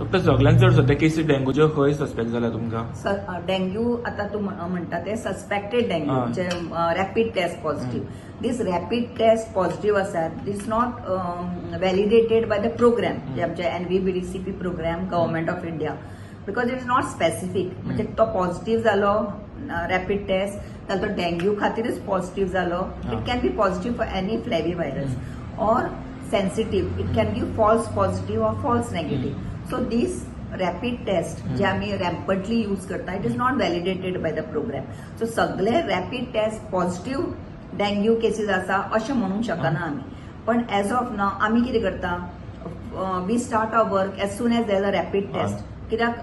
Doctor सगळ्यांत चड सध्या केसी डेंग्यूच्यो खंय सस्पेक्ट जाला तुमकां? डेंग्यू आता तू म्हणता ते सस्पेक्टेड डेंग्यू म्हणजे rapid test positive. This rapid test positive आसात this not validated by the program जे आमचे NVBDCP program government of India, because it is not specific. म्हणजे तो पॉझिटिव्ह जालो रॅपिड टेस्ट जाल्यार तो डेंग्यू खातीरच पॉझिटिव्ह जालो. It can be positive for any flavivirus or sensitive. It can give false positive or false negative. So this rapid test जे आम्ही रॅम्पंटली use करता it is not validated by the program. So सगळे rapid test positive dengue cases आसा अशें म्हणूंक शकना आमी. पण एज ऑफ नाव आमी कितें करता, we start our work as soon as there a rapid test. कित्याक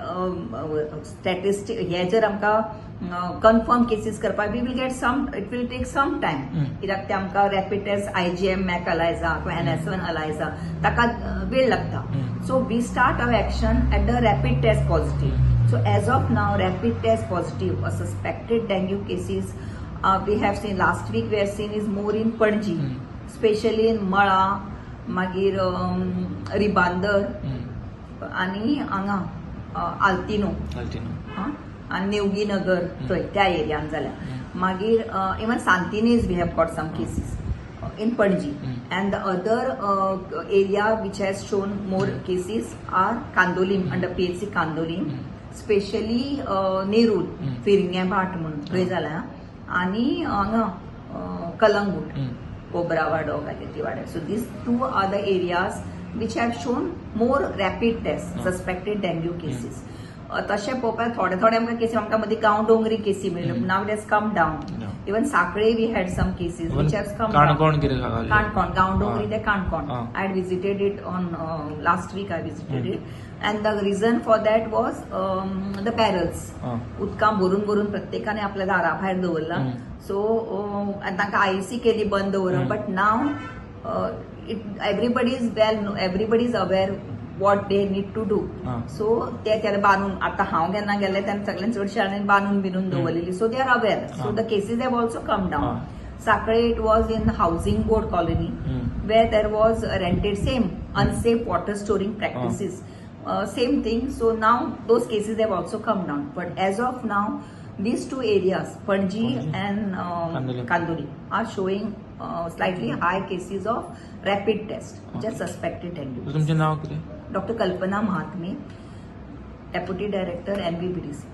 स्टॅटिस्टिक हे जर आमकां कन्फर्म केसीस करपाक we will get some, it will take some time. कित्याक ते आमकां rapid test IgM MAC ELISA किंवा NS1 अलायझा ताका वेळ लागता. So we start our action at the rapid test positive. So as of now rapid test positive a suspected dengue cases we have scene last week we have seen is more in Panaji, specially in Mala, मागीर रिबांदर आनी हांगा आल्तिनो आणि नेवगी नगर थंय त्या एरियान जाल्या. मागीर even Santinez we have got some cases in Panji. And the other area which has shown more cases are Kandolim, under PHC Kandolim, especially Nerul, Firinge Bhat म्हणून थंय जाला, आणि हांगा Calangute, Cobravaddo गायत्रीवाडा. So these two are the areas which have shown more rapid tests, suspected dengue cases. तशें पळोवपाक थोडे थोडे आमकां केसी आमकां मदीं गांवडोंगरी केसी मेळ्ळ्यो. Now it has come down. Even Sakhali we had some cases which has come down. Canacona Gaondongri ते Canacona. I had visited it on last week. I visited it and the reason for that was the barrels. उदकां भरून भरून प्रत्येकाने आपल्या दारा भायर दवरला. So तांकां IEC केली बंद दवरप. But now everybody is well, everybody is aware what they need to do. So ते बांदून आता हांव केन्ना गेले तेन्ना सगळ्यांनी चडशे हांवें बांदून बिनून दवरलेली. So they are aware. So the cases have also come down. Sakre, it was in housing board colony where there was rented same unsafe water storing practices. Same thing. So now those cases have also come down. But as of now, these two areas, Panji and Kanduri, are showing slightly high cases of rapid test, which are suspected dengue. तुमचे नाव कितें? Dr. Kalpana Mahatme, Deputy Director NVBDC.